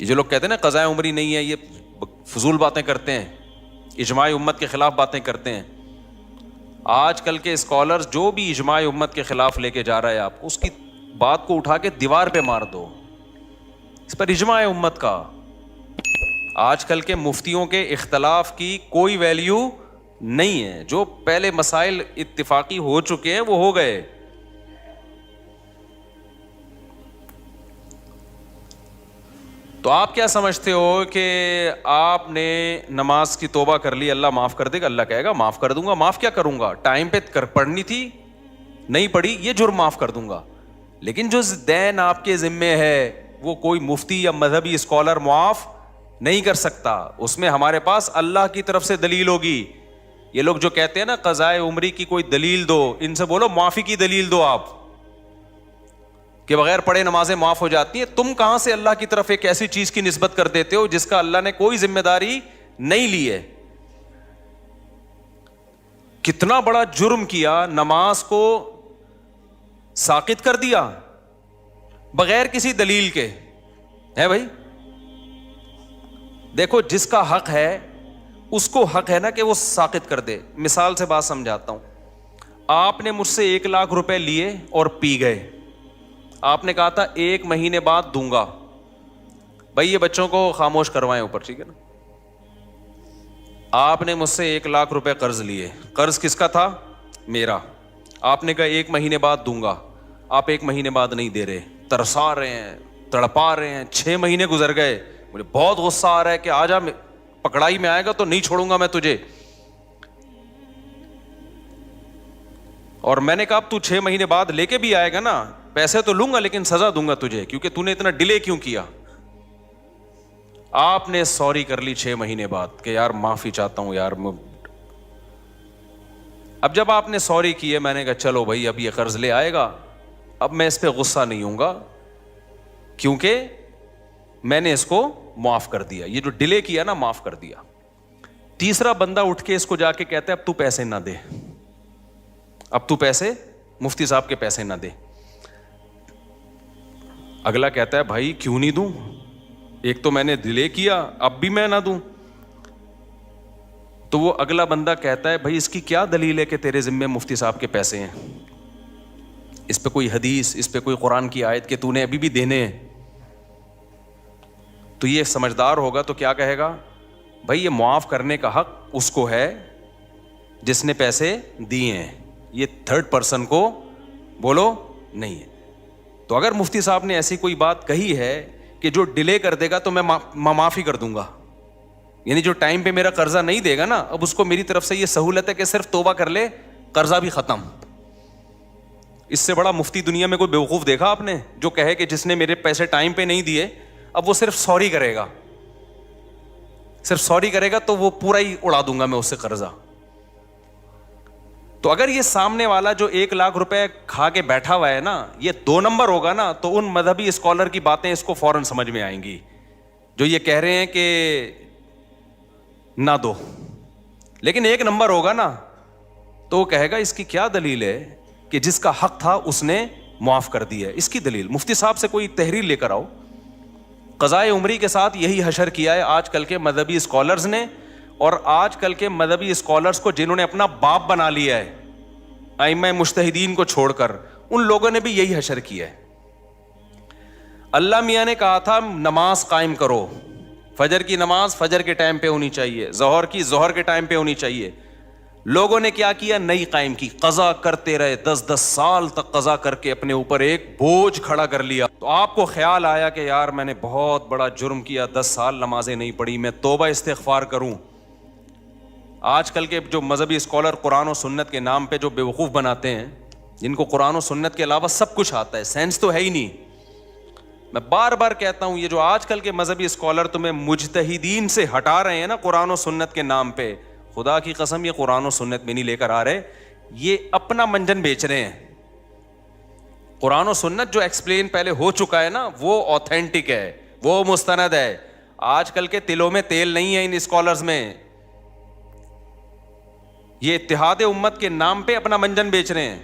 یہ جو لوگ کہتے ہیں نا قضاء عمری نہیں ہے، یہ فضول باتیں کرتے ہیں، اجماع امت کے خلاف باتیں کرتے ہیں. آج کل کے اسکالرز جو بھی اجماع امت کے خلاف لے کے جا رہا ہے آپ کو، اس کی بات کو اٹھا کے دیوار پہ مار دو. اس پر اجماع امت کا، آج کل کے مفتیوں کے اختلاف کی کوئی ویلیو نہیں ہے. جو پہلے مسائل اتفاقی ہو چکے ہیں وہ ہو گئے. تو آپ کیا سمجھتے ہو کہ آپ نے نماز کی توبہ کر لی، اللہ معاف کر دے گا؟ اللہ کہے گا معاف کر دوں گا. معاف کیا کروں گا؟ ٹائم پہ پڑھنی تھی نہیں پڑھی، یہ جرم معاف کر دوں گا. لیکن جو دین آپ کے ذمے ہے وہ کوئی مفتی یا مذہبی اسکالر معاف نہیں کر سکتا. اس میں ہمارے پاس اللہ کی طرف سے دلیل ہوگی. یہ لوگ جو کہتے ہیں نا قضاء عمری کی کوئی دلیل دو، ان سے بولو معافی کی دلیل دو آپ، کہ بغیر پڑھے نمازیں معاف ہو جاتی ہیں. تم کہاں سے اللہ کی طرف ایک ایسی چیز کی نسبت کر دیتے ہو جس کا اللہ نے کوئی ذمہ داری نہیں لی ہے؟ کتنا بڑا جرم کیا، نماز کو ساقط کر دیا بغیر کسی دلیل کے. ہے بھائی، دیکھو جس کا حق ہے اس کو حق ہے نا کہ وہ ساقط کر دے. مثال سے بات سمجھاتا ہوں. آپ نے مجھ سے 1,00,000 روپے لیے اور پی گئے. آپ نے کہا تھا 1 مہینے بعد دوں گا. بھائی یہ بچوں کو خاموش کروائیں اوپر، ٹھیک ہے نا. آپ نے مجھ سے 1,00,000 روپے قرض لیے. قرض کس کا تھا؟ میرا. آپ نے کہا 1 مہینے بعد دوں گا. آپ 1 مہینے بعد نہیں دے رہے، ترسا رہے ہیں، تڑپا رہے ہیں. 6 مہینے گزر گئے. مجھے بہت غصہ آ رہا ہے کہ آجا، پکڑائی میں آئے گا تو نہیں چھوڑوں گا میں تجھے. اور میں نے کہا اب تو 6 مہینے بعد لے کے بھی آئے گا نا، پیسے تو لوں گا لیکن سزا دوں گا تجھے، کیونکہ تو نے اتنا ڈیلے کیوں کیا. آپ نے سوری کر لی 6 مہینے بعد کہ یار معافی چاہتا ہوں یار. اب جب آپ نے سوری کی ہے، میں نے کہا چلو بھائی اب یہ قرض لے آئے گا، اب میں اس پہ غصہ نہیں ہوں گا کیونکہ میں نے اس کو معاف کر دیا. یہ جو ڈیلے کیا نا معاف کر دیا. تیسرا بندہ اٹھ کے اس کو جا کے کہتا ہے اب تو پیسے نہ دے، اب تو پیسے، مفتی صاحب کے پیسے نہ دے. اگلا کہتا ہے بھائی کیوں نہیں دوں، ایک تو میں نے ڈیلے کیا، اب بھی میں نہ دوں. تو وہ اگلا بندہ کہتا ہے بھائی اس کی کیا دلیل ہے کہ تیرے ذمے مفتی صاحب کے پیسے ہیں؟ اس پہ کوئی حدیث، اس پہ کوئی قرآن کی آیت کہ تو نے ابھی بھی دینے ہیں؟ تو یہ سمجھدار ہوگا تو کیا کہے گا؟ بھائی یہ معاف کرنے کا حق اس کو ہے جس نے پیسے دیے ہیں، یہ تھرڈ پرسن کو بولو نہیں ہے. تو اگر مفتی صاحب نے ایسی کوئی بات کہی ہے کہ جو ڈیلے کر دے گا تو میں معافی کر دوں گا، یعنی جو ٹائم پہ میرا قرضہ نہیں دے گا نا، اب اس کو میری طرف سے یہ سہولت ہے کہ صرف توبہ کر لے، قرضہ بھی ختم. اس سے بڑا مفتی دنیا میں کوئی بیوقوف دیکھا آپ نے جو کہے کہ جس نے میرے پیسے ٹائم پہ نہیں دیے اب وہ صرف سوری کرے گا، صرف سوری کرے گا تو وہ پورا ہی اڑا دوں گا میں اس سے قرضہ. تو اگر یہ سامنے والا جو 1,00,000 روپے کھا کے بیٹھا ہوا ہے نا، یہ 2 نمبر ہوگا نا، تو ان مذہبی اسکالر کی باتیں اس کو فوراً سمجھ میں آئیں گی جو یہ کہہ رہے ہیں کہ نہ دو. لیکن 1 نمبر ہوگا نا تو وہ کہے گا اس کی کیا دلیل ہے کہ جس کا حق تھا اس نے معاف کر دیا ہے؟ اس کی دلیل مفتی صاحب سے کوئی تحریر لے کر آؤ. قضائے عمری کے ساتھ یہی حشر کیا ہے آج کل کے مذہبی اسکالرز نے، اور آج کل کے مذہبی اسکالرز کو جنہوں نے اپنا باپ بنا لیا ہے ائمہ مجتہدین کو چھوڑ کر، ان لوگوں نے بھی یہی حشر کیا ہے. اللہ میاں نے کہا تھا نماز قائم کرو، فجر کی نماز فجر کے ٹائم پہ ہونی چاہیے، ظہر کی ظہر کے ٹائم پہ ہونی چاہیے. لوگوں نے کیا کیا؟ نہیں قائم کی، قضا کرتے رہے، 10 سال تک قضا کر کے اپنے اوپر ایک بوجھ کھڑا کر لیا. تو آپ کو خیال آیا کہ یار میں نے بہت بڑا جرم کیا، 10 سال نمازیں نہیں پڑھی، میں توبہ استغفار کروں. آج کل کے جو مذہبی اسکالر قرآن و سنت کے نام پہ جو بیوقوف بناتے ہیں، جن کو قرآن و سنت کے علاوہ سب کچھ آتا ہے، سینس تو ہے ہی نہیں. میں بار بار کہتا ہوں یہ جو آج کل کے مذہبی اسکالر تمہیں مجتہدین سے ہٹا رہے ہیں نا قرآن و سنت کے نام پہ، خدا کی قسم یہ قرآن و سنت میں نہیں لے کر آ رہے، یہ اپنا منجن بیچ رہے ہیں. قرآن و سنت جو ایکسپلین پہلے ہو چکا ہے نا وہ اوتھینٹک ہے، وہ مستند ہے. آج کل کے تلوں میں تیل نہیں ہے ان اسکالرز میں، یہ اتحاد امت کے نام پہ اپنا منجن بیچ رہے ہیں.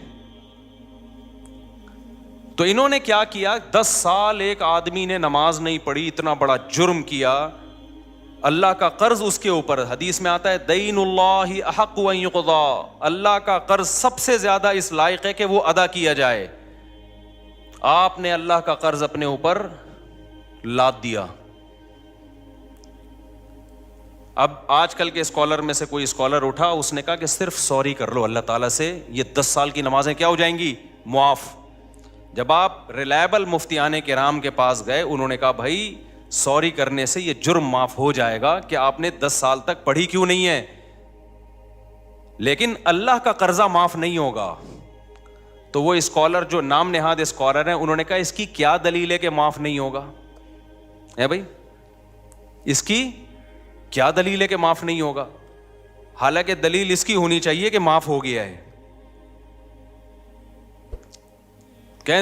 تو انہوں نے کیا کیا, 10 سال ایک آدمی نے نماز نہیں پڑھی, اتنا بڑا جرم کیا, اللہ کا قرض اس کے اوپر, حدیث میں آتا ہے دین اللہ احق ان یقضا, اللہ کا قرض سب سے زیادہ اس لائق ہے کہ وہ ادا کیا جائے. آپ نے اللہ کا قرض اپنے اوپر لاد دیا. اب آج کل کے اسکالر میں سے کوئی اسکالر اٹھا, اس نے کہا کہ صرف سوری کر لو اللہ تعالیٰ سے, یہ 10 سال کی نمازیں کیا ہو جائیں گی, معاف. جب آپ ریلائبل مفتیان کرام کے پاس گئے, انہوں نے کہا بھائی سوری کرنے سے یہ جرم معاف ہو جائے گا کہ آپ نے 10 سال تک پڑھی کیوں نہیں ہے, لیکن اللہ کا قرضہ معاف نہیں ہوگا. تو وہ اسکالر جو نام نہاد اسکالر ہیں, انہوں نے کہا اس کی کیا دلیل ہے کہ معاف نہیں ہوگا, ہے بھائی اس کی کیا دلیل ہے کہ معاف نہیں ہوگا, حالانکہ دلیل اس کی ہونی چاہیے کہ معاف ہو گیا ہے. کہ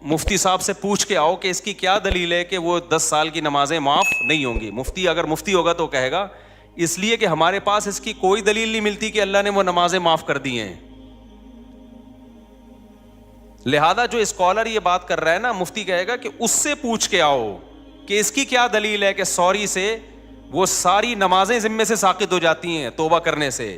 مفتی صاحب سے پوچھ کے آؤ کہ اس کی کیا دلیل ہے کہ وہ 10 سال کی نمازیں معاف نہیں ہوں گی. مفتی اگر مفتی ہوگا تو کہے گا اس لیے کہ ہمارے پاس اس کی کوئی دلیل نہیں ملتی کہ اللہ نے وہ نمازیں معاف کر دی ہیں. لہذا جو اسکالر یہ بات کر رہا ہے نا, مفتی کہے گا کہ اس سے پوچھ کے آؤ کہ اس کی کیا دلیل ہے کہ سوری سے وہ ساری نمازیں ذمے سے ساقط ہو جاتی ہیں توبہ کرنے سے,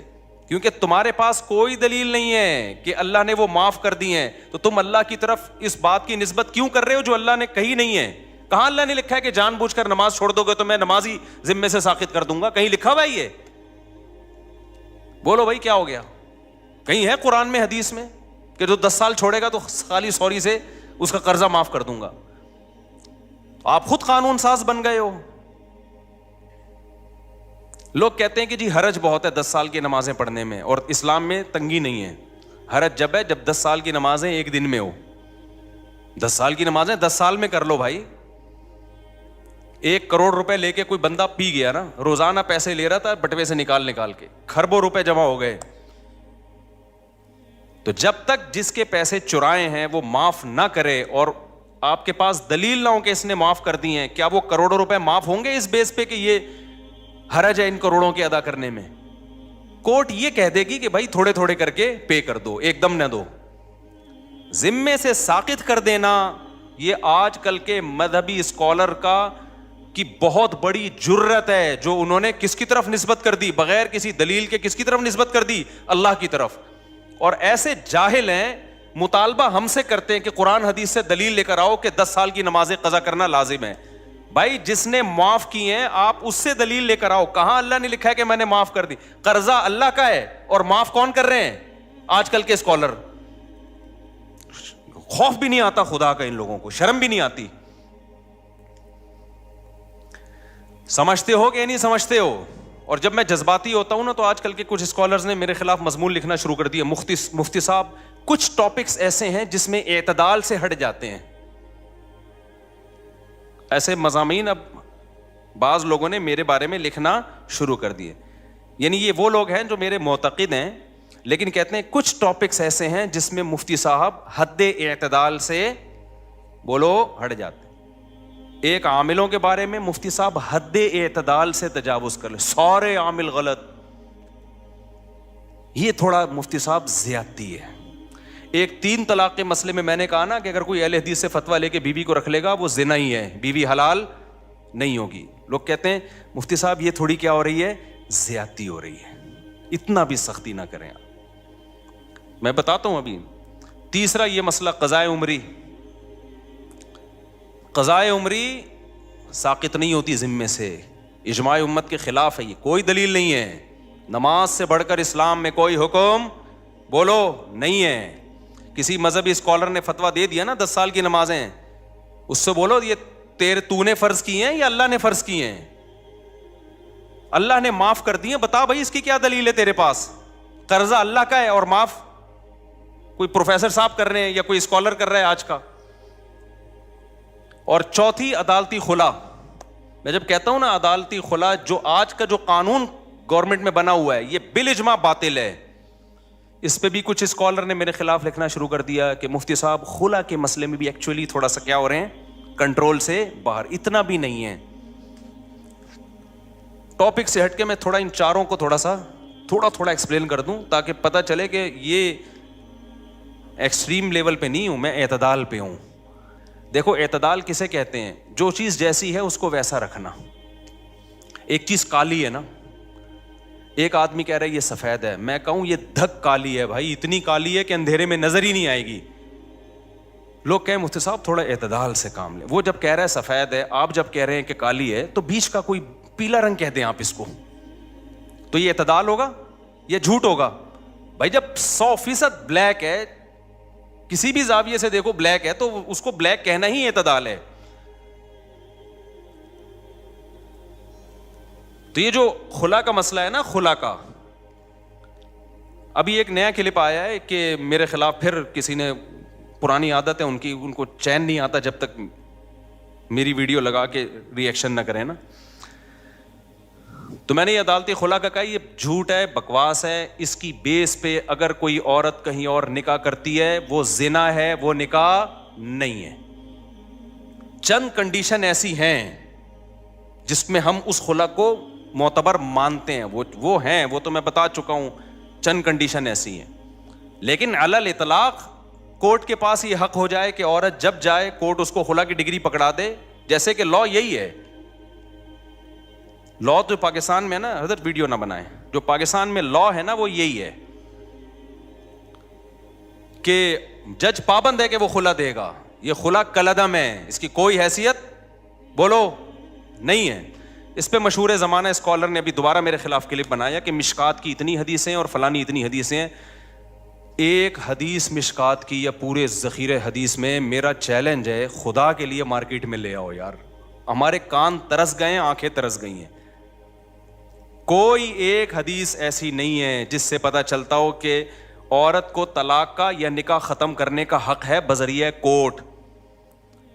کیونکہ تمہارے پاس کوئی دلیل نہیں ہے کہ اللہ نے وہ معاف کر دی ہیں. تو تم اللہ کی طرف اس بات کی نسبت کیوں کر رہے ہو جو اللہ نے کہی نہیں ہے. کہاں اللہ نے لکھا ہے کہ جان بوجھ کر نماز چھوڑ دو گے تو میں نمازی ذمے سے ساقط کر دوں گا, کہیں لکھا ہوا ہے یہ؟ بولو بھائی کیا ہو گیا, کہیں ہے قرآن میں حدیث میں کہ جو 10 سال چھوڑے گا تو خالی سوری سے اس کا قرضہ معاف کر دوں گا؟ آپ خود قانون ساز بن گئے ہو. لوگ کہتے ہیں کہ جی حرج بہت ہے 10 سال کی نمازیں پڑھنے میں, اور اسلام میں تنگی نہیں ہے. حرج جب ہے جب 10 سال کی نمازیں ایک دن میں ہو. 10 سال کی نمازیں 10 سال میں کر لو بھائی. 1 کروڑ روپے لے کے کوئی بندہ پی گیا نا, روزانہ پیسے لے رہا تھا بٹوے سے نکال کے, کھربوں روپے جمع ہو گئے. تو جب تک جس کے پیسے چرائے ہیں وہ معاف نہ کرے اور آپ کے پاس دلیل نہ ہو کہ اس نے معاف کر دی ہیں, کیا وہ کروڑوں روپے معاف ہوں گے اس بیس پہ کہ یہ حرج ہے ان کروڑوں کے ادا کرنے میں؟ کورٹ یہ کہہ دے گی کہ بھائی تھوڑے تھوڑے کر کے پے کر دو, ایک دم نہ دو. ذمے سے ساقط کر دینا یہ آج کل کے مذہبی اسکالر کی بہت بڑی جرت ہے, جو انہوں نے کس کی طرف نسبت کر دی بغیر کسی دلیل کے, کس کی طرف نسبت کر دی, اللہ کی طرف. اور ایسے جاہل ہیں, مطالبہ ہم سے کرتے ہیں کہ قرآن حدیث سے دلیل لے کر آؤ کہ 10 سال کی نمازیں قضا کرنا لازم ہے. بھائی جس نے معاف کی ہیں آپ اس سے دلیل لے کر آؤ. کہاں اللہ نے لکھا ہے کہ میں نے معاف کر دی؟ قرضہ اللہ کا ہے اور معاف کون کر رہے ہیں آج کل کے اسکالر. خوف بھی نہیں آتا خدا کا ان لوگوں کو, شرم بھی نہیں آتی. سمجھتے ہو کہ نہیں سمجھتے ہو؟ اور جب میں جذباتی ہوتا ہوں نا تو آج کل کے کچھ اسکالرز نے میرے خلاف مضمون لکھنا شروع کر دیا, مفتی صاحب کچھ ٹاپکس ایسے ہیں جس میں اعتدال سے ہٹ جاتے ہیں. ایسے مضامین اب بعض لوگوں نے میرے بارے میں لکھنا شروع کر دیے. یعنی یہ وہ لوگ ہیں جو میرے معتقد ہیں لیکن کہتے ہیں کچھ ٹاپکس ایسے ہیں جس میں مفتی صاحب حد اعتدال سے بولو ہٹ جاتے ہیں. ایک عاملوں کے بارے میں مفتی صاحب حد اعتدال سے تجاوز کر لے, سارے عامل غلط. یہ تھوڑا مفتی صاحب زیادتی ہے. ایک 3 طلاق کے مسئلے میں نے کہا نا کہ اگر کوئی اہل حدیث سے فتویٰ لے کے بیوی کو رکھ لے گا وہ زنا ہی ہے, بیوی حلال نہیں ہوگی. لوگ کہتے ہیں مفتی صاحب یہ تھوڑی کیا ہو رہی ہے, زیادتی ہو رہی ہے, اتنا بھی سختی نہ کریں آپ. میں بتاتا ہوں ابھی. تیسرا یہ مسئلہ قضائے عمری. قضائے عمری ساقط نہیں ہوتی ذمے سے, اجماع امت کے خلاف ہے یہ, کوئی دلیل نہیں ہے. نماز سے بڑھ کر اسلام میں کوئی حکم بولو نہیں ہے. کسی مذہبی اسکالر نے فتویٰ دے دیا نا 10 سال کی نمازیں, اس سے بولو یہ تو نے فرض کی ہیں یا اللہ نے فرض کی ہیں؟ اللہ نے معاف کر دی ہیں, بتا بھائی اس کی کیا دلیل ہے تیرے پاس؟ قرضہ اللہ کا ہے اور معاف کوئی پروفیسر صاحب کر رہے ہیں یا کوئی اسکالر کر رہا ہے آج کا. اور چوتھی عدالتی خلا. میں جب کہتا ہوں نا عدالتی خلا, جو آج کا جو قانون گورنمنٹ میں بنا ہوا ہے یہ بالاجماع باطل ہے. اس پہ بھی کچھ اسکالر نے میرے خلاف لکھنا شروع کر دیا کہ مفتی صاحب خلا کے مسئلے میں بھی ایکچولی تھوڑا سا کیا ہو رہے ہیں, کنٹرول سے باہر. اتنا بھی نہیں ہے. ٹاپک سے ہٹ کے میں تھوڑا ان چاروں کو تھوڑا ایکسپلین کر دوں تاکہ پتہ چلے کہ یہ ایکسٹریم لیول پہ نہیں ہوں, میں اعتدال پہ ہوں. دیکھو اعتدال کسے کہتے ہیں؟ جو چیز جیسی ہے اس کو ویسا رکھنا. ایک چیز کالی ہے نا, ایک آدمی کہہ رہا ہے یہ سفید ہے, میں کہوں یہ دھک کالی ہے بھائی, اتنی کالی ہے کہ اندھیرے میں نظر ہی نہیں آئے گی. لوگ کہیں مفتی صاحب تھوڑا اعتدال سے کام لیں. وہ جب کہہ رہا ہے سفید ہے, آپ جب کہہ رہے ہیں کہ کالی ہے, تو بیچ کا کوئی پیلا رنگ کہہ دیں آپ اس کو, تو یہ اعتدال ہوگا یا جھوٹ ہوگا؟ بھائی جب 100% بلیک ہے, کسی بھی زاویے سے دیکھو بلیک ہے, تو اس کو بلیک کہنا ہی اعتدال ہے. تو یہ جو خلا کا مسئلہ ہے نا, خلا کا, ابھی ایک نیا کلپ آیا ہے کہ میرے خلاف پھر کسی نے, پرانی عادت ہے ان کی, ان کو چین نہیں آتا جب تک میری ویڈیو لگا کے ری ایکشن نہ کریں نا. تو میں نے یہ عدالتی خلا کا کہا یہ جھوٹ ہے, بکواس ہے. اس کی بیس پہ اگر کوئی عورت کہیں اور نکاح کرتی ہے وہ زنا ہے, وہ نکاح نہیں ہے. چند کنڈیشن ایسی ہیں جس میں ہم اس خلا کو معتبر مانتے ہیں, وہ ہیں, وہ تو میں بتا چکا ہوں, چند کنڈیشن ایسی ہیں. لیکن علی الاطلاق کورٹ کے پاس یہ حق ہو جائے کہ عورت جب جائے کورٹ اس کو خلا کی ڈگری پکڑا دے, جیسے کہ لا یہی ہے. لا تو پاکستان میں نا, حضرت ویڈیو نہ بنائیں, جو پاکستان میں لا ہے نا وہ یہی ہے کہ جج پابند ہے کہ وہ خلا دے گا. یہ خلا کلعدم ہے, اس کی کوئی حیثیت بولو نہیں ہے. اس پہ مشہور زمانہ اسکالر نے ابھی دوبارہ میرے خلاف کلپ بنایا کہ مشکات کی اتنی حدیثیں اور فلانی اتنی حدیثیں ہیں. ایک حدیث مشکات کی یا پورے ذخیرے حدیث میں, میرا چیلنج ہے خدا کے لیے مارکیٹ میں لے آؤ یار. ہمارے کان ترس گئے ہیں, آنکھیں ترس گئی ہیں. کوئی ایک حدیث ایسی نہیں ہے جس سے پتہ چلتا ہو کہ عورت کو طلاق کا یا نکاح ختم کرنے کا حق ہے بذریعہ کورٹ.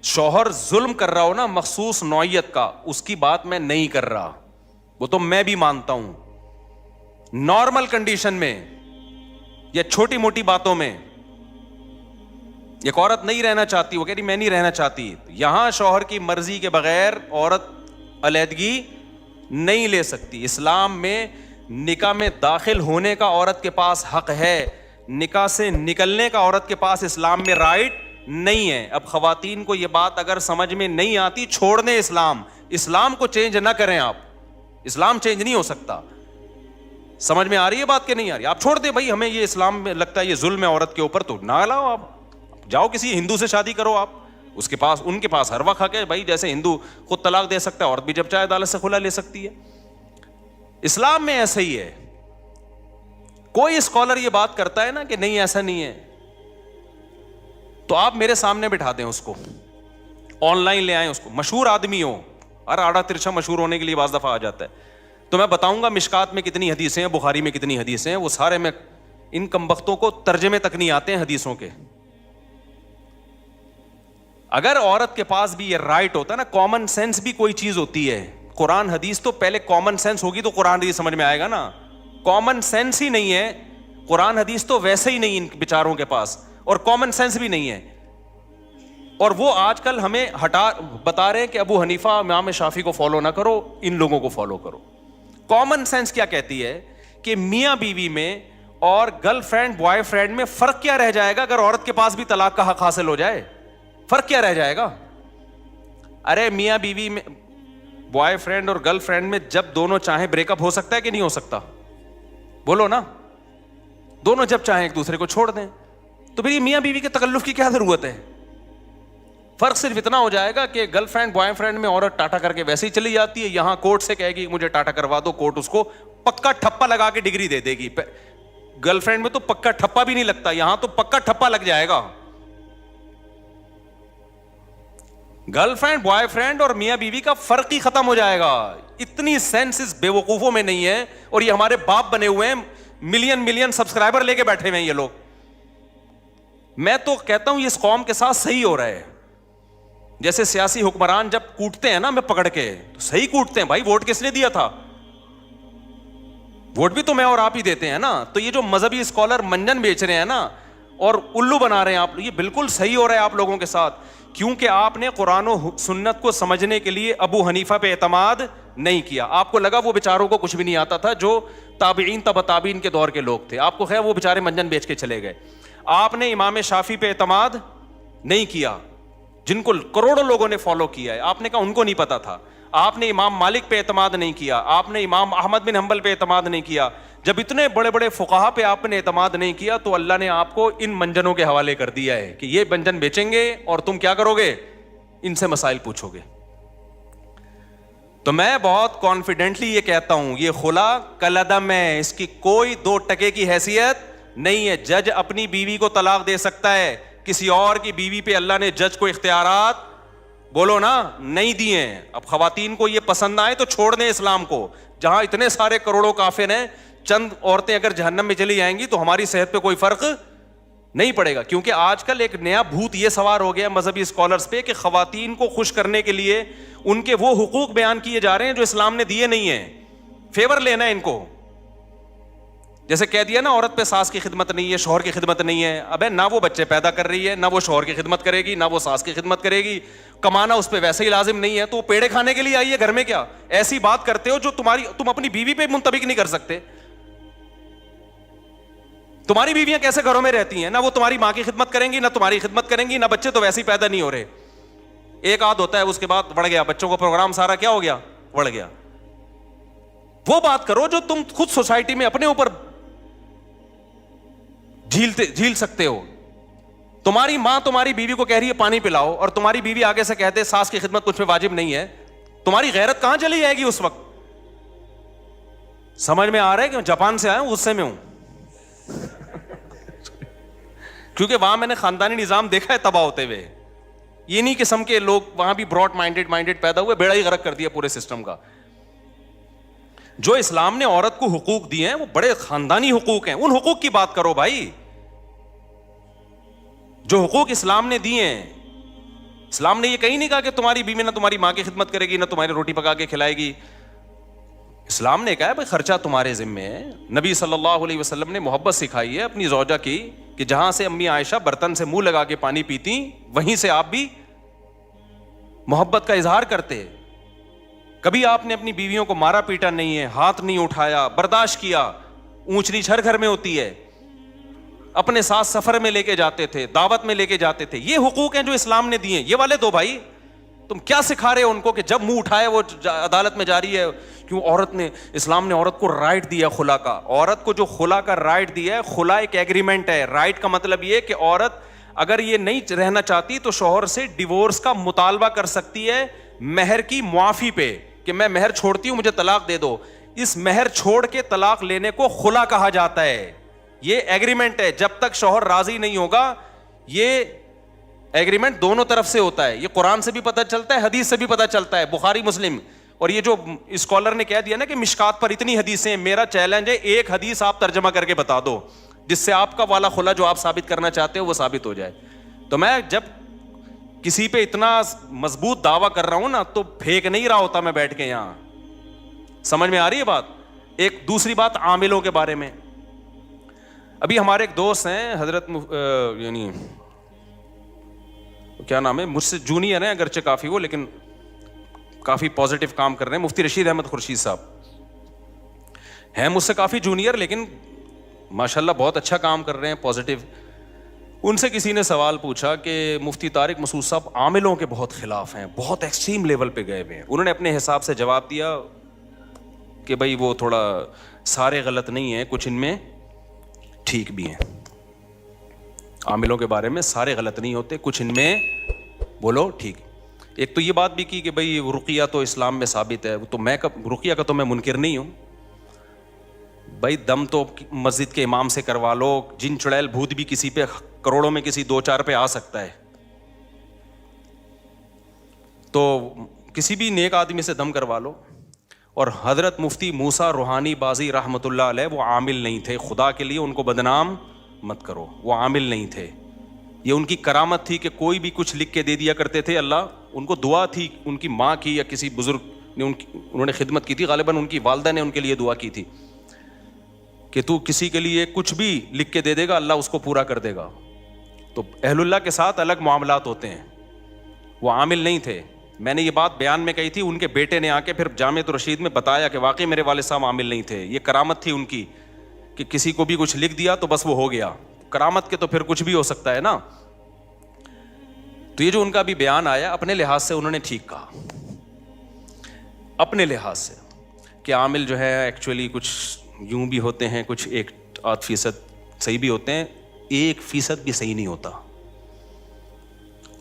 شوہر ظلم کر رہا ہو نا مخصوص نوعیت کا, اس کی بات میں نہیں کر رہا, وہ تو میں بھی مانتا ہوں. نارمل کنڈیشن میں یا چھوٹی موٹی باتوں میں ایک عورت نہیں رہنا چاہتی, وہ کہہ رہی میں نہیں رہنا چاہتی, یہاں شوہر کی مرضی کے بغیر عورت علیحدگی نہیں لے سکتی. اسلام میں نکاح میں داخل ہونے کا عورت کے پاس حق ہے, نکاح سے نکلنے کا عورت کے پاس اسلام میں رائٹ نہیں ہے. اب خواتین کو یہ بات اگر سمجھ میں نہیں آتی, چھوڑ دیں اسلام کو چینج نہ کریں آپ. اسلام چینج نہیں ہو سکتا. سمجھ میں آ رہی ہے بات کہ نہیں آ رہی؟ آپ چھوڑ دیں بھائی, ہمیں یہ اسلام میں لگتا ہے یہ ظلم ہے عورت کے اوپر, تو نہ لاؤ, آپ جاؤ کسی ہندو سے شادی کرو. آپ اس کے پاس, ان کے پاس ہر وقت حق ہے بھائی, جیسے ہندو خود طلاق دے سکتا ہے, عورت بھی جب چاہے عدالت سے خلا لے سکتی ہے. اسلام میں ایسا ہی ہے. کوئی اسکالر یہ بات کرتا ہے نا کہ نہیں ایسا نہیں ہے, تو آپ میرے سامنے بٹھا دیں اس کو, آن لائن لے آئیں اس کو, مشہور آدمی ہو, ہر آڑا ترچھا مشہور ہونے کے لیے بعض دفعہ آ جاتا ہے. تو میں بتاؤں گا مشکات میں کتنی حدیثیں ہیں, بخاری میں کتنی حدیثیں ہیں, وہ سارے میں ان کمبختوں کو ترجمے تک نہیں آتے ہیں حدیثوں کے. اگر عورت کے پاس بھی یہ رائٹ ہوتا ہے نا, کامن سینس بھی کوئی چیز ہوتی ہے. قرآن حدیث تو پہلے کامن سینس ہوگی تو قرآن حدیث سمجھ میں آئے گا نا. کامن سینس ہی نہیں ہے, قرآن حدیث تو ویسے ہی نہیں ان بیچاروں کے پاس, اور کامن سینس بھی نہیں ہے. اور وہ آج کل ہمیں بتا رہے ہیں کہ ابو حنیفہ امام شافعی کو فالو نہ کرو, ان لوگوں کو فالو کرو. کامن سینس کیا کہتی ہے کہ میاں بیوی میں اور گرل فرینڈ بوائے فرینڈ میں فرق کیا رہ جائے گا اگر عورت کے پاس بھی طلاق کا حق حاصل ہو جائے؟ فرق کیا رہ جائے گا؟ ارے میاں بیوی میں, بوائے فرینڈ اور گرل فرینڈ میں جب دونوں چاہیں بریک اپ ہو سکتا ہے کہ نہیں ہو سکتا؟ بولو نا. دونوں جب چاہیں ایک دوسرے کو چھوڑ دیں, تو پھر یہ میاں بیوی کے تکلف کی کیا ضرورت ہے؟ فرق صرف اتنا ہو جائے گا کہ گرل فرینڈ بوائے فرینڈ میں عورت ٹاٹا کر کے ویسے ہی چلی جاتی ہے, یہاں کورٹ سے کہے گی مجھے ٹاٹا کروا دو, کورٹ اس کو پکا ٹھپا لگا کے ڈگری دے دے گی. گرل فرینڈ میں تو پکا ٹھپا بھی نہیں لگتا, یہاں تو پکا ٹھپا لگ جائے گا. گرل فرینڈ بوائے فرینڈ اور میاں بیوی کا فرق ہی ختم ہو جائے گا. اتنی سینس اس بے وقوفوں میں نہیں ہے, اور یہ ہمارے باپ بنے ہوئے ہیں, ملین سبسکرائبر لے کے بیٹھے ہوئے ہیں یہ لوگ. میں تو کہتا ہوں یہ اس قوم کے ساتھ صحیح ہو رہا ہے. جیسے سیاسی حکمران جب کوٹتے ہیں نا میں پکڑ کے, تو صحیح کوٹتے ہیں بھائی. ووٹ کس نے دیا تھا؟ ووٹ بھی تو میں اور آپ ہی دیتے ہیں نا. تو یہ جو مذہبی اسکالر منجن بیچ رہے ہیں نا اور الو بنا رہے ہیں آپ, یہ بالکل صحیح ہو رہا ہے آپ لوگوں کے ساتھ, کیونکہ آپ نے قرآن و سنت کو سمجھنے کے لیے ابو حنیفہ پہ اعتماد نہیں کیا. آپ کو لگا وہ بیچاروں کو کچھ بھی نہیں آتا تھا, جو تابعین تبع تابعین کے دور کے لوگ تھے, آپ کو خیر وہ بیچارے منجن بیچ کے چلے گئے. آپ نے امام شافعی پہ اعتماد نہیں کیا, جن کو کروڑوں لوگوں نے فالو کیا ہے. آپ نے کہا ان کو نہیں پتا تھا. آپ نے امام مالک پہ اعتماد نہیں کیا, آپ نے امام احمد بن حنبل پہ اعتماد نہیں کیا. جب اتنے بڑے بڑے فقہا پہ آپ نے اعتماد نہیں کیا تو اللہ نے آپ کو ان منجنوں کے حوالے کر دیا ہے کہ یہ منجن بیچیں گے اور تم کیا کرو گے, ان سے مسائل پوچھو گے. تو میں بہت کانفیڈنٹلی یہ کہتا ہوں, یہ خلا کالعدم ہے, اس کی کوئی 2 ٹکے کی حیثیت نہیں ہے. جج اپنی بیوی کو طلاق دے سکتا ہے, کسی اور کی بیوی پہ اللہ نے جج کو اختیارات بولو نا نہیں دیے ہیں. اب خواتین کو یہ پسند نہ آئے تو چھوڑ دیں اسلام کو. جہاں اتنے سارے کروڑوں کافر ہیں, چند عورتیں اگر جہنم میں چلی جائیں گی تو ہماری صحت پہ کوئی فرق نہیں پڑے گا. کیونکہ آج کل ایک نیا بھوت یہ سوار ہو گیا مذہبی اسکالرز پہ کہ خواتین کو خوش کرنے کے لیے ان کے وہ حقوق بیان کیے جا رہے ہیں جو اسلام نے دیے نہیں ہیں. فیور لینا ہے ان کو. جیسے کہہ دیا نا عورت پہ ساس کی خدمت نہیں ہے, شوہر کی خدمت نہیں ہے. ابے نہ وہ بچے پیدا کر رہی ہے, نہ وہ شوہر کی خدمت کرے گی, نہ وہ ساس کی خدمت کرے گی. کمانا اس پہ ویسے ہی لازم نہیں ہے, تو وہ پیڑے کھانے کے لیے آئی ہے گھر میں. کیا ایسی بات کرتے ہو جو تم اپنی بیوی پہ منطبق نہیں کر سکتے. تمہاری بیویاں کیسے گھروں میں رہتی ہیں, نہ وہ تمہاری ماں کی خدمت کریں گی, نہ تمہاری خدمت کریں گی, نہ بچے تو ویسے ہی پیدا نہیں ہو رہے. ایک آدھ ہوتا ہے, اس کے بعد بڑھ گیا, بچوں کا پروگرام سارا کیا ہو گیا, بڑھ گیا. وہ بات کرو جو تم خود سوسائٹی میں اپنے اوپر جھیل سکتے ہو. تمہاری ماں تمہاری بیوی کو کہہ رہی ہے پانی پلاؤ, اور تمہاری بیوی آگے سے کہتے ساس کی خدمت کچھ پہ واجب نہیں ہے. تمہاری غیرت کہاں چلی جائے گی اس وقت؟ سمجھ میں آ رہا ہے کہ میں جاپان سے آیا ہوں, غصے میں ہوں کیونکہ وہاں میں نے خاندانی نظام دیکھا ہے تباہ ہوتے ہوئے. یہ نہیں قسم کے لوگ وہاں بھی براڈ مائنڈیڈ پیدا ہوئے, بیڑا ہی غرق کر دیا پورے سسٹم کا. جو اسلام نے عورت کو حقوق دیے ہیں وہ بڑے خاندانی حقوق ہیں. ان حقوق کی بات کرو بھائی, جو حقوق اسلام نے دیے ہیں. اسلام نے یہ کہیں نہیں کہا کہ تمہاری بیوی نہ تمہاری ماں کی خدمت کرے گی, نہ تمہاری روٹی پکا کے کھلائے گی. اسلام نے کہا ہے بھائی خرچہ تمہارے ذمے ہے. نبی صلی اللہ علیہ وسلم نے محبت سکھائی ہے اپنی زوجہ کی کہ جہاں سے امی عائشہ برتن سے منہ لگا کے پانی پیتی, وہیں سے آپ بھی محبت کا اظہار کرتے. کبھی آپ نے اپنی بیویوں کو مارا پیٹا نہیں ہے, ہاتھ نہیں اٹھایا, برداشت کیا. اونچ نیچ ہر گھر میں ہوتی ہے. اپنے ساتھ سفر میں لے کے جاتے تھے, دعوت میں لے کے جاتے تھے. یہ حقوق ہیں جو اسلام نے دیے, یہ والے دو بھائی. تم کیا سکھا رہے ہو ان کو کہ جب منہ اٹھائے وہ عدالت میں جاری ہے؟ کیوں عورت نے, اسلام نے عورت کو رائٹ دیا خلا کا. عورت کو جو خلا کا رائٹ دیا ہے, خلا ایک ایگریمنٹ ہے. رائٹ کا مطلب یہ کہ عورت اگر یہ نہیں رہنا چاہتی تو شوہر سے ڈیورس کا مطالبہ کر سکتی ہے مہر کی معافی پہ, کہ میں مہر چھوڑتی ہوں مجھے طلاق دے دو. اس مہر چھوڑ کے طلاق لینے کو خلا کہا جاتا ہے. یہ ایگریمنٹ ہے. جب تک شوہر راضی نہیں ہوگا, یہ ایگریمنٹ دونوں طرف سے ہوتا ہے. یہ قرآن سے بھی پتہ چلتا ہے, حدیث سے بھی پتہ چلتا ہے, بخاری مسلم. اور یہ جو اسکالر نے کہہ دیا نا کہ مشکات پر اتنی حدیثیں, میرا چیلنج ہے ایک حدیث آپ ترجمہ کر کے بتا دو جس سے آپ کا والا خلا جو آپ ثابت کرنا چاہتے ہو وہ ثابت ہو جائے. تو میں جب کسی پہ اتنا مضبوط دعویٰ کر رہا ہوں نا تو پھینک نہیں رہا ہوتا میں بیٹھ کے یہاں. سمجھ میں آ رہی ہے بات؟ ایک دوسری بات عاملوں کے بارے میں. ابھی ہمارے ایک دوست ہیں حضرت یعنی کیا نام ہے, مجھ سے جونیئر ہیں اگرچہ کافی وہ, لیکن کافی پازیٹیو کام کر رہے ہیں. مفتی رشید احمد خورشید صاحب ہیں مجھ سے کافی جونیئر, لیکن ماشاءاللہ بہت اچھا کام کر رہے ہیں, پازیٹیو. ان سے کسی نے سوال پوچھا کہ مفتی طارق مسعود صاحب عاملوں کے بہت خلاف ہیں, بہت ایکسٹریم لیول پہ گئے ہوئے ہیں. انہوں نے اپنے حساب سے جواب دیا کہ بھائی وہ تھوڑا سارے غلط نہیں ہیں, کچھ ان میں ٹھیک بھی ہیں. عاملوں کے بارے میں سارے غلط نہیں ہوتے, کچھ ان میں بولو ٹھیک. ایک تو یہ بات بھی کی کہ بھائی رقیہ تو اسلام میں ثابت ہے, تو میں رقیہ کا تو میں منکر نہیں ہوں بھائی. دم تو مسجد کے امام سے کروا لو, جن چڑیل بھوت بھی کسی پہ کروڑوں میں کسی 2-4 پہ آ سکتا ہے, تو کسی بھی نیک آدمی سے دم کروا لو. اور حضرت مفتی موسیٰ روحانی بازی رحمۃ اللہ علیہ وہ عامل نہیں تھے, خدا کے لیے ان کو بدنام مت کرو, وہ عامل نہیں تھے. یہ ان کی کرامت تھی کہ کوئی بھی کچھ لکھ کے دے دیا کرتے تھے. اللہ ان کو دعا تھی, ان کی ماں کی یا کسی بزرگ نے انہوں نے خدمت کی تھی, غالباً ان کی والدہ نے ان کے لیے دعا کی تھی کہ تو کسی کے لیے کچھ بھی لکھ کے دے دے گا اللہ اس کو پورا کر دے گا. تو اہل اللہ کے ساتھ الگ معاملات ہوتے ہیں, وہ عامل نہیں تھے. میں نے یہ بات بیان میں کہی تھی, ان کے بیٹے نے آ کے پھر جامعۃ الرشید میں بتایا کہ واقعی میرے والد صاحب عامل نہیں تھے. یہ کرامت تھی ان کی کہ کسی کو بھی کچھ لکھ دیا تو بس وہ ہو گیا. کرامت کے تو پھر کچھ بھی ہو سکتا ہے نا. تو یہ جو ان کا بھی بیان آیا اپنے لحاظ سے انہوں نے ٹھیک کہا, اپنے لحاظ سے, کہ عامل جو ہے ایکچولی کچھ یوں بھی ہوتے ہیں, کچھ 1-8% صحیح بھی ہوتے ہیں, 1% بھی صحیح نہیں ہوتا.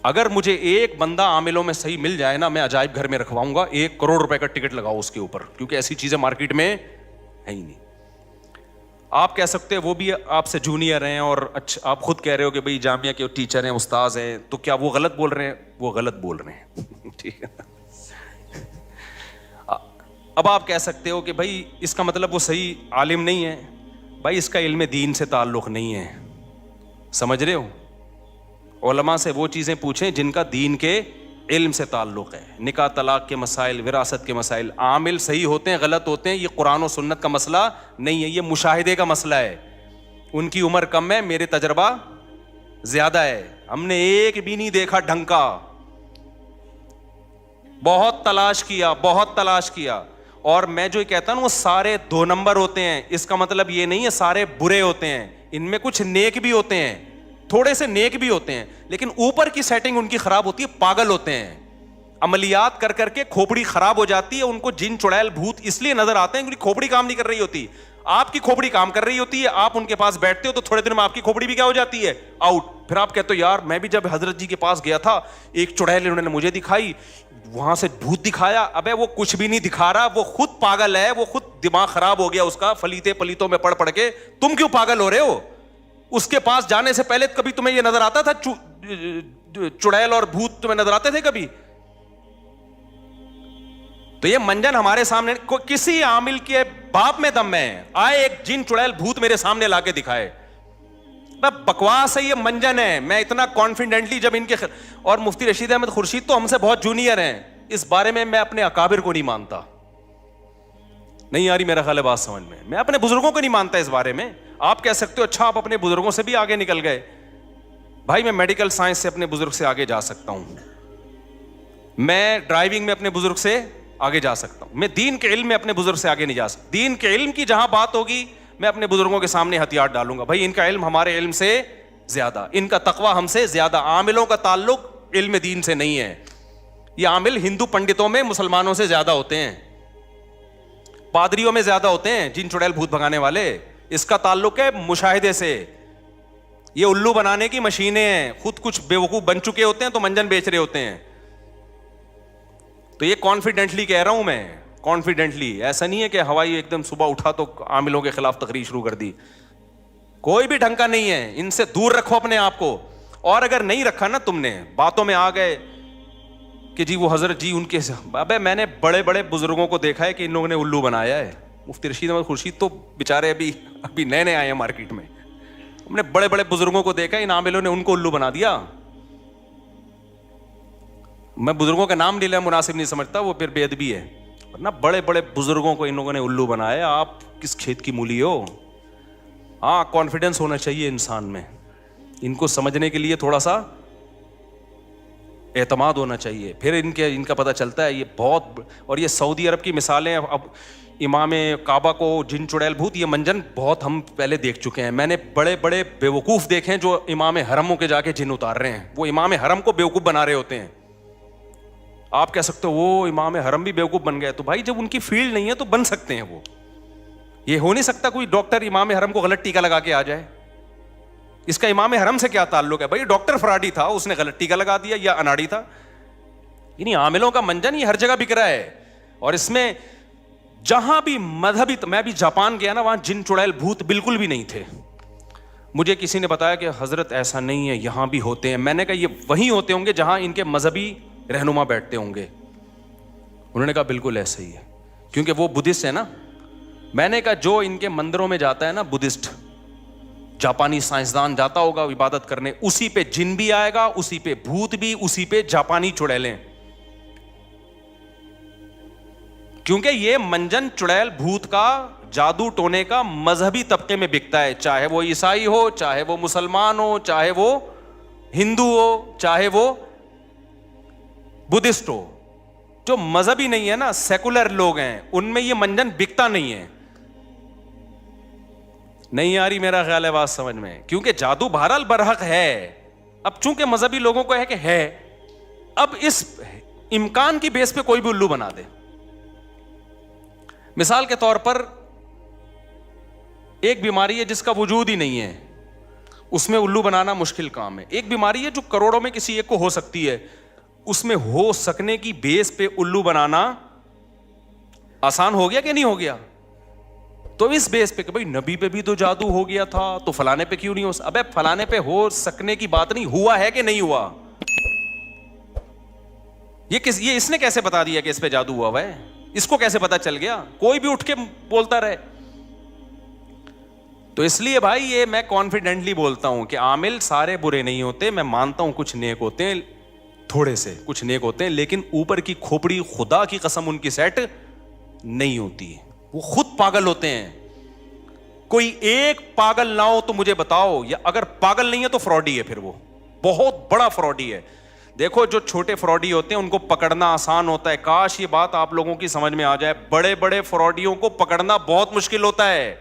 اگر مجھے ایک بندہ عاملوں میں صحیح مل جائے نا, میں عجائب گھر میں رکھواؤں گا, 1 کروڑ روپے کا ٹکٹ لگاؤ اس کے اوپر, کیونکہ ایسی چیزیں مارکیٹ میں ہے ہی نہیں. آپ کہہ سکتے ہیں وہ بھی آپ سے جونیئر ہیں اور اچھا آپ خود کہہ رہے ہو کہ بھئی جامعہ کے ٹیچر ہیں, استاذ ہیں, تو کیا وہ غلط بول رہے ہیں؟ وہ غلط بول رہے ہیں. ٹھیک ہے. اب آپ کہہ سکتے ہو کہ بھائی اس کا مطلب وہ صحیح عالم نہیں ہے. بھائی اس کا علم دین سے تعلق نہیں ہے, سمجھ رہے ہو؟ علماء سے وہ چیزیں پوچھیں جن کا دین کے علم سے تعلق ہے. نکاح طلاق کے مسائل, وراثت کے مسائل, عامل صحیح ہوتے ہیں غلط ہوتے ہیں, یہ قرآن و سنت کا مسئلہ نہیں ہے, یہ مشاہدے کا مسئلہ ہے. ان کی عمر کم ہے, میرے تجربہ زیادہ ہے, ہم نے ایک بھی نہیں دیکھا ڈھنگ کا, بہت تلاش کیا. اور میں جو کہتا ہوں وہ سارے 2 نمبر ہوتے ہیں, اس کا مطلب یہ نہیں ہے سارے برے ہوتے ہیں, ان میں کچھ نیک بھی ہوتے ہیں, تھوڑے سے نیک بھی ہوتے ہیں, لیکن اوپر کی سیٹنگ ان کی خراب ہوتی ہے, پاگل ہوتے ہیں, عملیات کر کر کے کھوپڑی خراب ہو جاتی ہے, ان کو جن چڑیل بھوت اس لیے نظر آتے ہیں کیونکہ کھوپڑی کام نہیں کر رہی ہوتی. آپ کی کھوپڑی کام کر رہی ہوتی ہے, آپ ان کے پاس بیٹھتے ہو تو تھوڑے دن میں آپ کی کھوپڑی بھی کیا ہو جاتی ہے, آؤٹ. پھر آپ کہتے ہو یار میں بھی جب حضرت جی کے پاس گیا تھا, ایک چڑیل انہوں نے مجھے دکھائی, وہاں سے بھوت دکھایا. ابے وہ کچھ بھی نہیں دکھا رہا, وہ خود پاگل ہے, وہ خود دماغ خراب ہو گیا اس کا پلیتوں میں پڑھ کے. تم کیوں پاگل ہو رہے ہو؟ اس کے پاس جانے سے پہلے کبھی تمہیں یہ نظر آتا تھا چڑیل اور بھوت تمہیں نظر آتے تھے کبھی؟ تو یہ منجن ہمارے سامنے, کسی عامل کے باپ میں دم ہے, آئے ایک جن چڑیل بھوت میرے سامنے لا کے دکھائے. بکواس ہے, یہ منجن ہے. میں اتنا کانفیڈنٹلی جب ان کے اور مفتی رشید احمد خورشید تو ہم سے بہت جونیئر ہیں, اس بارے میں میں اپنے اکابر کو نہیں مانتا. نہیں آ رہی میرا خیال ہے بات سمجھ میں اپنے بزرگوں کو نہیں مانتا اس بارے میں. آپ کہہ سکتے ہو اچھا آپ اپنے بزرگوں سے بھی آگے نکل گئے. بھائی میں میڈیکل سائنس سے اپنے بزرگ سے آگے جا سکتا ہوں, میں ڈرائیونگ میں اپنے بزرگ سے آگے جا سکتا ہوں, میں دین کے علم میں اپنے بزرگ سے آگے نہیں جا سکتا. دین کے علم کی جہاں بات ہوگی میں اپنے بزرگوں کے سامنے ہتھیار ڈالوں گا. بھائی ان کا علم ہمارے علم سے زیادہ, ان کا تقویٰ ہم سے زیادہ. عاملوں کا تعلق علم دین سے نہیں ہے. یہ عامل ہندو پنڈتوں میں مسلمانوں سے زیادہ ہوتے ہیں, پادریوں میں زیادہ ہوتے ہیں, جن چڑیل بھوت بھگانے والے. اس کا تعلق ہے مشاہدے سے. یہ الو بنانے کی مشینیں ہیں, خود کچھ بیوقوف بن چکے ہوتے ہیں تو منجن بیچ رہے ہوتے ہیں. تو یہ کانفیڈنٹلی کہہ رہا ہوں میں, کانفیڈنٹلی. ایسا نہیں ہے کہ ہوائی ایک دم صبح اٹھا تو عاملوں کے خلاف تقریر شروع کر دی. کوئی بھی ڈھنگ کا نہیں ہے, ان سے دور رکھو اپنے آپ کو. اور اگر نہیں رکھا نا تم نے, باتوں میں آ گئے کہ جی وہ حضرت جی ان کے, ابے میں نے بڑے بڑے بزرگوں کو دیکھا ہے کہ ان لوگوں نے الو بنایا ہے. مفتی رشید احمد خورشید تو بیچارے ابھی نئے آئے ہیں مارکیٹ میں. ہم نے بڑے بڑے بزرگوں کو دیکھا, ان عاملوں نے ان کو الو بنا دیا. میں بزرگوں کا نام لینا مناسب نہیں سمجھتا, وہ پھر بے ادبی ہے. ورنہ بڑے بڑے بزرگوں کو ان لوگوں نے الو بنایا. آپ کس کھیت کی مولی ہو؟ ہاں کانفیڈنس ہونا چاہیے انسان میں, ان کو سمجھنے کے لیے تھوڑا سا اعتماد ہونا چاہیے. پھر ان کا پتہ چلتا ہے یہ بہت. اور یہ سعودی عرب کی مثالیں, اب امام کعبہ کو جن چڑیل بھوت, یہ منجن بہت ہم پہلے دیکھ چکے ہیں. میں نے بڑے بڑے بیوقوف دیکھے ہیں جو امام حرموں کے جا کے جن اتار رہے ہیں. وہ امام حرم کو بیوقوف بنا رہے ہوتے ہیں. آپ کہہ سکتے ہو وہ امام حرم بھی بیوقوف بن گئے. تو بھائی جب ان کی فیلڈ نہیں ہے تو بن سکتے ہیں وہ. یہ ہو نہیں سکتا کوئی ڈاکٹر امام حرم کو غلط ٹیکا لگا کے آ جائے. اس کا امام حرم سے کیا تعلق ہے؟ بھائی ڈاکٹر فراڈی تھا, اس نے غلط ٹیکا لگا دیا, یا اناڑی تھا. یعنی عاملوں کا منجن یہ ہر جگہ بک رہا ہے. اور اس میں جہاں بھی مذہبی, میں بھی جاپان گیا نا, وہاں جن چڑیل بھوت بالکل بھی نہیں تھے. مجھے کسی نے بتایا کہ حضرت ایسا نہیں ہے, یہاں بھی ہوتے ہیں. میں نے کہا یہ وہیں ہوتے ہوں گے جہاں ان کے مذہبی رہنما بیٹھتے ہوں گے. انہوں نے کہا بالکل ایسا ہی ہے, کیونکہ وہ بدھسٹ ہے نا. میں نے کہا جو ان کے مندروں میں جاتا ہے نا بدھسٹ, جاپانی سائنسدان جاتا ہوگا عبادت کرنے, اسی پہ جن بھی آئے گا, اسی پہ بھوت بھی, اسی پہ جاپانی چڑیلیں. کیونکہ یہ منجن چڑیل بھوت کا, جادو ٹونے کا مذہبی طبقے میں بکتا ہے. چاہے وہ عیسائی ہو, چاہے وہ مسلمان ہو, چاہے وہ ہندو ہو, چاہے وہ بدھسٹ ہو. جو مذہبی نہیں ہے نا, سیکولر لوگ ہیں, ان میں یہ منجن بکتا نہیں ہے. نہیں آ رہی میرا خیال ہے بات سمجھ میں؟ کیونکہ جادو بہرحال برحق ہے. اب چونکہ مذہبی لوگوں کو ہے کہ ہے, اب اس امکان کی بیس پہ کوئی بھی الو بنا دے. مثال کے طور پر ایک بیماری ہے جس کا وجود ہی نہیں ہے, اس میں الو بنانا مشکل کام ہے. ایک بیماری ہے جو کروڑوں میں کسی ایک کو ہو سکتی ہے, اس میں ہو سکنے کی بیس پہ الو بنانا آسان ہو گیا کہ نہیں ہو گیا؟ تو اس بیس پہ کہ بھائی نبی پہ بھی تو جادو ہو گیا تھا, تو فلانے پہ کیوں نہیں ہو؟ ابے فلانے پہ ہو سکنے کی بات نہیں, ہوا ہے کہ نہیں ہوا؟ یہ اس نے کیسے بتا دیا کہ اس پہ جادو ہوا ہے؟ اس کو کیسے پتا چل گیا؟ کوئی بھی اٹھ کے بولتا رہے. تو اس لیے بھائی یہ میں کانفیڈنٹلی بولتا ہوں کہ عامل سارے برے نہیں ہوتے. میں مانتا ہوں کچھ نیک ہوتے ہیں, تھوڑے سے کچھ نیک ہوتے ہیں, لیکن اوپر کی کھوپڑی خدا کی قسم ان کی سیٹ نہیں ہوتی. وہ خود پاگل ہوتے ہیں. کوئی ایک پاگل نہ ہو تو مجھے بتاؤ, یا اگر پاگل نہیں ہے تو فراڈی ہے, پھر وہ بہت بڑا فراڈی ہے. دیکھو جو چھوٹے فراڈی ہوتے ہیں ان کو پکڑنا آسان ہوتا ہے. کاش یہ بات آپ لوگوں کی سمجھ میں آ جائے, بڑے بڑے فراڈیوں کو پکڑنا بہت مشکل ہوتا ہے.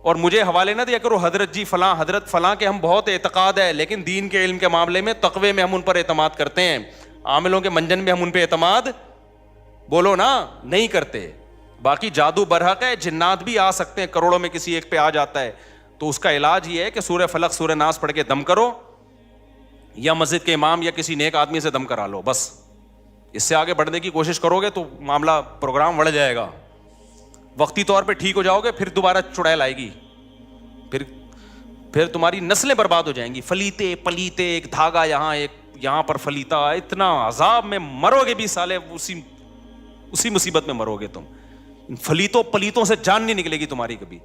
اور مجھے حوالے نہ دیا کرو حضرت جی فلاں حضرت فلاں کے ہم بہت اعتقاد ہے, لیکن دین کے علم کے معاملے میں تقوی میں ہم ان پر اعتماد کرتے ہیں, عاملوں کے منجن میں ہم ان پہ اعتماد بولو نا نہیں کرتے. باقی جادو برحق ہے, جنات بھی آ سکتے ہیں, کروڑوں میں کسی ایک پہ آ جاتا ہے. تو اس کا علاج یہ ہے کہ سورہ فلق سورہ ناس پڑھ کے دم کرو, یا مسجد کے امام یا کسی نیک آدمی سے دم کرا لو بس. اس سے آگے بڑھنے کی کوشش کرو گے تو معاملہ پروگرام بڑھ جائے گا. وقتی طور پہ ٹھیک ہو جاؤ گے, پھر دوبارہ چڑیل آئے گی, پھر تمہاری نسلیں برباد ہو جائیں گی. فلیتے پلیتے, ایک دھاگا یہاں ایک یہاں پر فلیتا, اتنا عذاب میں مرو گے بھی سالے, اسی مصیبت میں مرو گے تم. فلیتوں پلیتوں سے جان نہیں نکلے گی تمہاری کبھی.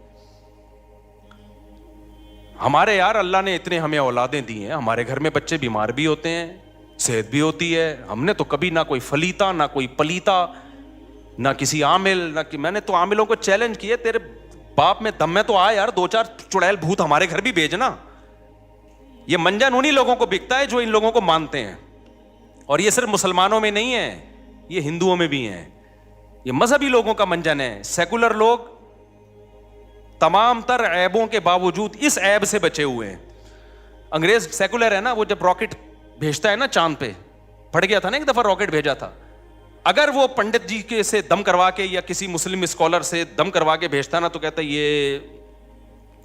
ہمارے یار اللہ نے اتنے ہمیں اولادیں دی ہیں, ہمارے گھر میں بچے بیمار بھی ہوتے ہیں, صحت بھی ہوتی ہے. ہم نے تو کبھی نہ کوئی فلیتا نہ کوئی پلیتا نہ کسی عامل نہ میں نے تو عاملوں کو چیلنج کیے, تیرے باپ میں دم میں تو آ یار, 2-4 چڑیل بھوت ہمارے گھر بھی بھیجنا. یہ منجن انہی لوگوں کو بکتا ہے جو ان لوگوں کو مانتے ہیں. اور یہ صرف مسلمانوں میں نہیں ہے, یہ ہندوؤں میں بھی ہیں. یہ مذہبی لوگوں کا منجن ہے. سیکولر لوگ تمام تر عیبوں کے باوجود اس عیب سے بچے ہوئے ہیں. انگریز سیکولر ہے نا, وہ جب راکٹ بھیجتا ہے نا چاند پہ, پڑ گیا تھا نا ایک دفعہ راکٹ بھیجا تھا, اگر وہ پنڈت جی کے سے دم کروا کے یا کسی مسلم اسکالر سے دم کروا کے بھیجتا نا تو کہتا ہے یہ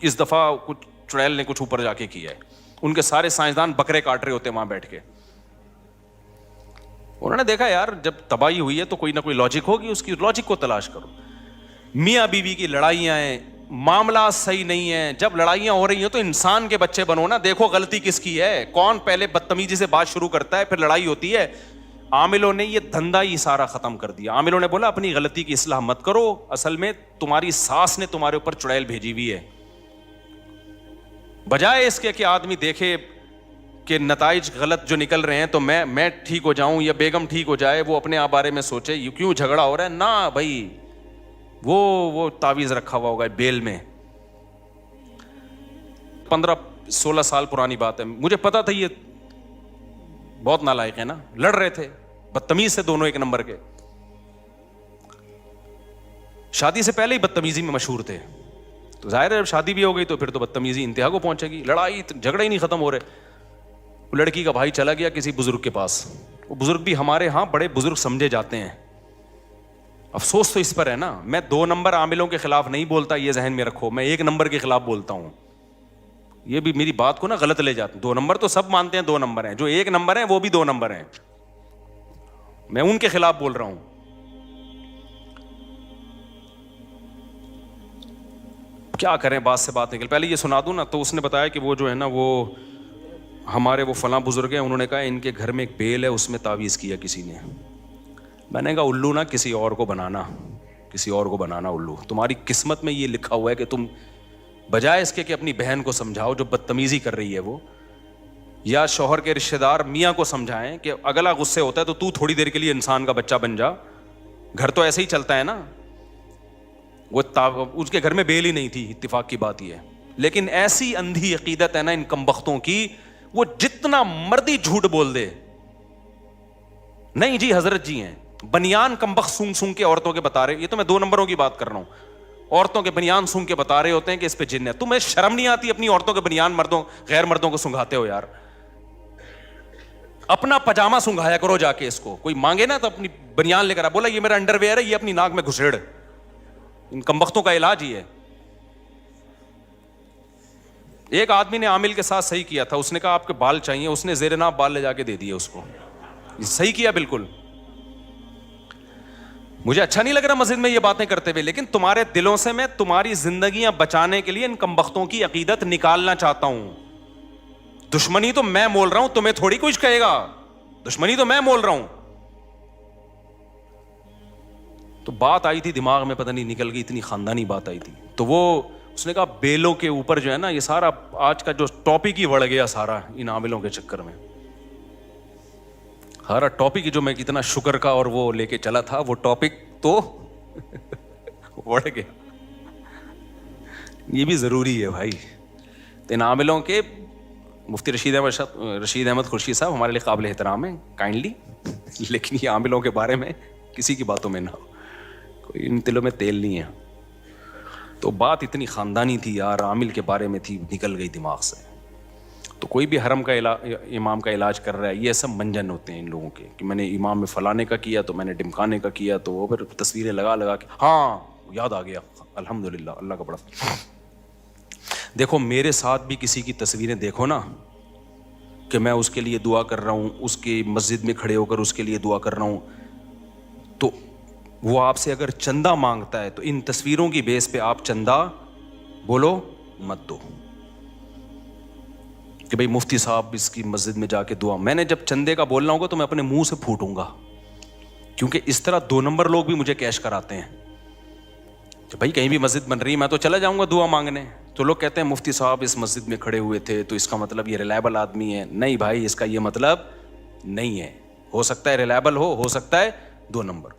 اس دفعہ کچھ چڑیل نے کچھ اوپر جا کے کیا ہے. ان کے سارے سائنسدان بکرے کاٹ رہے ہوتے ہیں وہاں بیٹھ کے. انہوں نے دیکھا یار جب تباہی ہوئی ہے تو کوئی نہ کوئی لاجک ہوگی, اس کی لاجک کو تلاش کرو. میاں بیوی کی لڑائیاں ہیں, معاملات صحیح نہیں ہیں. جب لڑائیاں ہو رہی ہیں تو انسان کے بچے بنو نا, دیکھو غلطی کس کی ہے, کون پہلے بدتمیزی سے بات شروع کرتا ہے, پھر لڑائی ہوتی ہے. عاملوں نے یہ دھندا ہی سارا ختم کر دیا. عاملوں نے بولا اپنی غلطی کی اصلاح مت کرو, اصل میں تمہاری ساس نے تمہارے اوپر چڑیل بھیجی ہوئی ہے. بجائے اس کے کہ آدمی دیکھے کہ نتائج غلط جو نکل رہے ہیں تو میں ٹھیک ہو جاؤں یا بیگم ٹھیک ہو جائے, وہ اپنے آپ بارے میں سوچے یہ کیوں جھگڑا ہو رہا ہے. نہ بھائی, وہ تعویذ رکھا ہوا ہوگا بیل میں. 15-16 سال پرانی بات ہے, مجھے پتا تھا یہ بہت نالائق ہے نا, لڑ رہے تھے بدتمیز سے, دونوں ایک نمبر کے. شادی سے پہلے ہی بدتمیزی میں مشہور تھے, تو ظاہر ہے جب شادی بھی ہو گئی تو پھر تو بدتمیزی انتہا کو پہنچے گی. لڑائی جھگڑے ہی نہیں ختم ہو رہے. وہ لڑکی کا بھائی چلا گیا کسی بزرگ کے پاس, وہ بزرگ بھی ہمارے ہاں بڑے بزرگ سمجھے جاتے ہیں. افسوس تو اس پر ہے نا, میں 2 نمبر عاملوں کے خلاف نہیں بولتا, یہ ذہن میں رکھو, میں 1 نمبر کے خلاف بولتا ہوں. یہ بھی میری بات کو نا غلط لے جاتے ہیں. 2 نمبر تو سب مانتے ہیں 2 نمبر ہیں, جو 1 نمبر ہیں وہ بھی 2 نمبر ہیں, میں ان کے خلاف بول رہا ہوں. کیا کریں, بات سے بات نکل. پہلے یہ سنا دوں نا, تو اس نے بتایا کہ وہ جو ہے نا وہ ہمارے وہ فلاں بزرگ ہیں, انہوں نے کہا ان کے گھر میں ایک بیل ہے, اس میں تعویذ کیا کسی نے. میں نے کہا الو نا کسی اور کو بنانا, کسی اور کو بنانا الو. تمہاری قسمت میں یہ لکھا ہوا ہے کہ تم بجائے اس کے کہ اپنی بہن کو سمجھاؤ جو بدتمیزی کر رہی ہے وہ, یا شوہر کے رشتہ دار میاں کو سمجھائیں کہ اگلا غصے ہوتا ہے تو تھوڑی دیر کے لیے انسان کا بچہ بن جا, گھر تو ایسے ہی چلتا ہے نا. وہ اس کے گھر میں بیل ہی نہیں تھی, اتفاق کی بات یہ ہے. لیکن ایسی اندھی عقیدت ہے نا ان کمبختوں کی, وہ جتنا مردی جھوٹ بول دے, نہیں جی حضرت جی ہیں, بنیان کمبخت سونگ سونگ کے عورتوں کے بتا رہے. یہ تو میں 2 نمبروں کی بات کر رہا ہوں. عورتوں کے بنیان سونگ کے بتا رہے ہوتے ہیں کہ اس پہ جن ہے. تمہیں شرم نہیں آتی اپنی عورتوں کے بنیان غیر مردوں کو سنگھاتے ہو یار. اپنا پجامہ سنگھایا کرو جا کے اس کو. کوئی مانگے نا تو اپنی بنیان لے کر آ, بولا یہ میرا انڈر ویئر ہے, یہ اپنی ناک میں گھسیڑ. ان کمبختوں کا علاج ہی ہے. ایک آدمی نے عامل کے ساتھ صحیح کیا تھا, اس نے کہا آپ کے بال چاہیے, اس نے زیر ناف بال لے جا کے دے دیے اس کو. صحیح کیا بالکل. مجھے اچھا نہیں لگ رہا مسجد میں یہ باتیں کرتے ہوئے, لیکن تمہارے دلوں سے میں تمہاری زندگیاں بچانے کے لیے ان کمبختوں کی عقیدت نکالنا چاہتا ہوں. دشمنی تو میں مول رہا ہوں, تمہیں تھوڑی کچھ کہے گا. دشمنی تو میں مول رہا ہوں. تو بات آئی تھی دماغ میں, پتہ نہیں نکل گئی, اتنی خاندانی بات آئی تھی. تو وہ اس نے کہا بیلوں کے اوپر جو ہے نا, یہ سارا آج کا جو ٹاپک ہی بڑھ گیا سارا ان عاملوں کے چکر میں. ہارا ٹاپک جو میں کتنا شکر کا اور وہ لے کے چلا تھا, وہ ٹاپک تو بڑھ گیا. یہ بھی ضروری ہے بھائی. ان عاملوں کے مفتی رشید احمد خورشید صاحب ہمارے لیے قابل احترام ہیں کائنڈلی, لیکن یہ عاملوں کے بارے میں کسی کی باتوں میں نہ ہو, کوئی ان دلوں میں تیل نہیں ہے. تو بات اتنی خاندانی تھی یار, عامل کے بارے میں تھی, نکل گئی دماغ سے. تو کوئی بھی حرم کا امام کا علاج کر رہا ہے, یہ سب منجن ہوتے ہیں ان لوگوں کے, کہ میں نے امام میں فلانے کا کیا تو میں نے ڈمکانے کا کیا, تو وہ پھر تصویریں لگا کے ہاں یاد آ گیا, الحمدللہ اللہ کا بڑا. دیکھو میرے ساتھ بھی کسی کی تصویریں دیکھو نا, کہ میں اس کے لیے دعا کر رہا ہوں, اس کی مسجد میں کھڑے ہو کر اس کے لیے دعا کر رہا ہوں, تو وہ آپ سے اگر چندہ مانگتا ہے تو ان تصویروں کی بیس پہ آپ چندہ بولو مت دو کہ بھئی مفتی صاحب اس کی مسجد میں جا کے دعا. میں نے جب چندے کا بولنا ہوگا تو میں اپنے منہ سے پھوٹوں گا, کیونکہ اس طرح 2 نمبر لوگ بھی مجھے کیش کراتے ہیں کہ بھائی کہیں بھی مسجد بن رہی, میں تو چلا جاؤں گا دعا مانگنے. تو لوگ کہتے ہیں مفتی صاحب اس مسجد میں کھڑے ہوئے تھے تو اس کا مطلب یہ ریلائبل آدمی ہے. نہیں بھائی, اس کا یہ مطلب نہیں ہے. ہو سکتا ہے ریلائبل ہو سکتا ہے 2 نمبر.